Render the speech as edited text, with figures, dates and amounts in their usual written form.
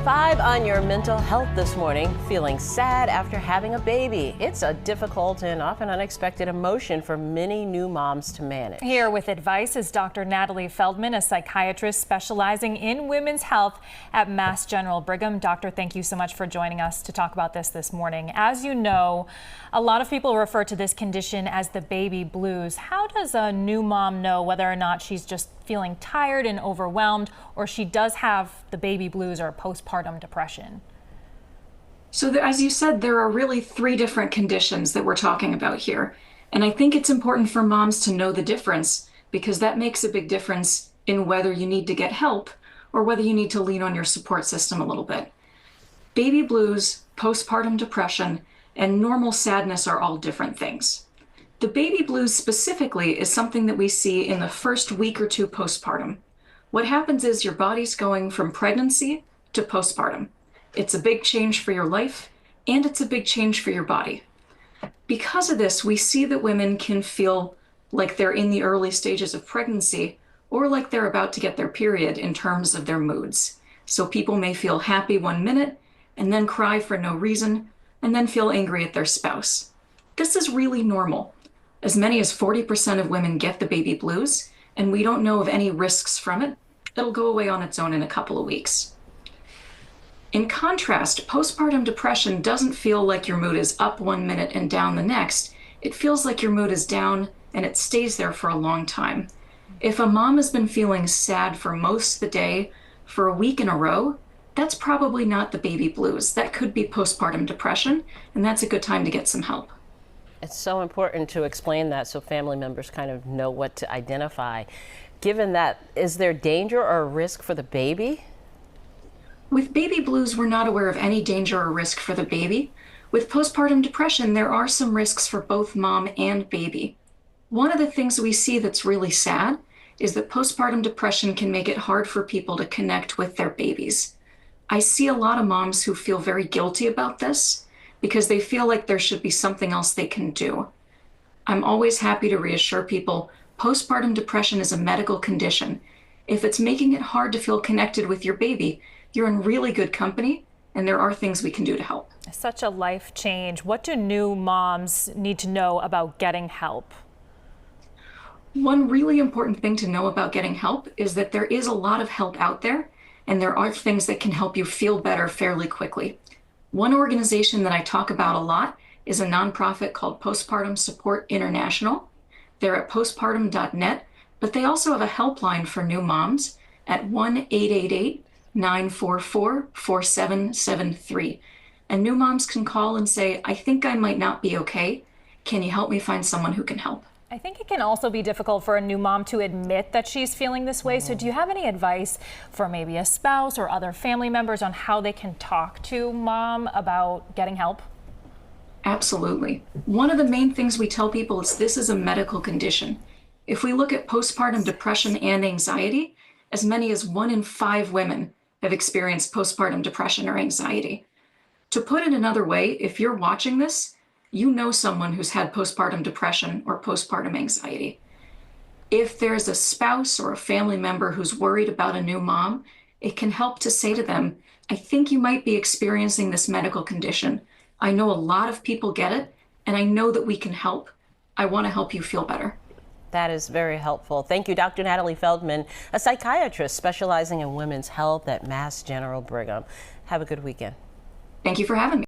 5 on your mental health this morning. Feeling sad after having a baby. It's a difficult and often unexpected emotion for many new moms to manage. Here with advice is Dr. Natalie Feldman, a psychiatrist specializing in women's health at Mass General Brigham. Doctor, thank you so much for joining us to talk about this morning. As you know, a lot of people refer to this condition as the baby blues. How does a new mom know whether or not she's just feeling tired and overwhelmed, or she does have the baby blues or postpartum depression? So as you said, there are really 3 different conditions that we're talking about here. And I think it's important for moms to know the difference, because that makes a big difference in whether you need to get help or whether you need to lean on your support system a little bit. Baby blues, postpartum depression, and normal sadness are all different things. The baby blues specifically is something that we see in the first week or 2 postpartum. What happens is your body's going from pregnancy to postpartum. It's a big change for your life, and it's a big change for your body. Because of this, we see that women can feel like they're in the early stages of pregnancy or like they're about to get their period in terms of their moods. So people may feel happy 1 minute and then cry for no reason and then feel angry at their spouse. This is really normal. As many as 40% of women get the baby blues, and we don't know of any risks from it. It'll go away on its own in a couple of weeks. In contrast, postpartum depression doesn't feel like your mood is up 1 minute and down the next. It feels like your mood is down and it stays there for a long time. If a mom has been feeling sad for most of the day for a week in a row, that's probably not the baby blues. That could be postpartum depression, and that's a good time to get some help. It's so important to explain that so family members kind of know what to identify. Given that, is there danger or risk for the baby? With baby blues, we're not aware of any danger or risk for the baby. With postpartum depression, there are some risks for both mom and baby. One of the things we see that's really sad is that postpartum depression can make it hard for people to connect with their babies. I see a lot of moms who feel very guilty about this because they feel like there should be something else they can do. I'm always happy to reassure people, postpartum depression is a medical condition. If it's making it hard to feel connected with your baby, you're in really good company, and there are things we can do to help. Such a life change. What do new moms need to know about getting help? One really important thing to know about getting help is that there is a lot of help out there, and there are things that can help you feel better fairly quickly. One organization that I talk about a lot is a nonprofit called Postpartum Support International. They're at postpartum.net, but they also have a helpline for new moms at 1-888-944-4773. And new moms can call and say, I think I might not be okay. Can you help me find someone who can help? I think it can also be difficult for a new mom to admit that she's feeling this way. So do you have any advice for maybe a spouse or other family members on how they can talk to mom about getting help? Absolutely. One of the main things we tell people is this is a medical condition. If we look at postpartum depression and anxiety, as many as 1 in 5 women have experienced postpartum depression or anxiety. To put it another way, if you're watching this, you know someone who's had postpartum depression or postpartum anxiety. If there's a spouse or a family member who's worried about a new mom, it can help to say to them, I think you might be experiencing this medical condition. I know a lot of people get it, and I know that we can help. I want to help you feel better. That is very helpful. Thank you, Dr. Natalie Feldman, a psychiatrist specializing in women's health at Mass General Brigham. Have a good weekend. Thank you for having me.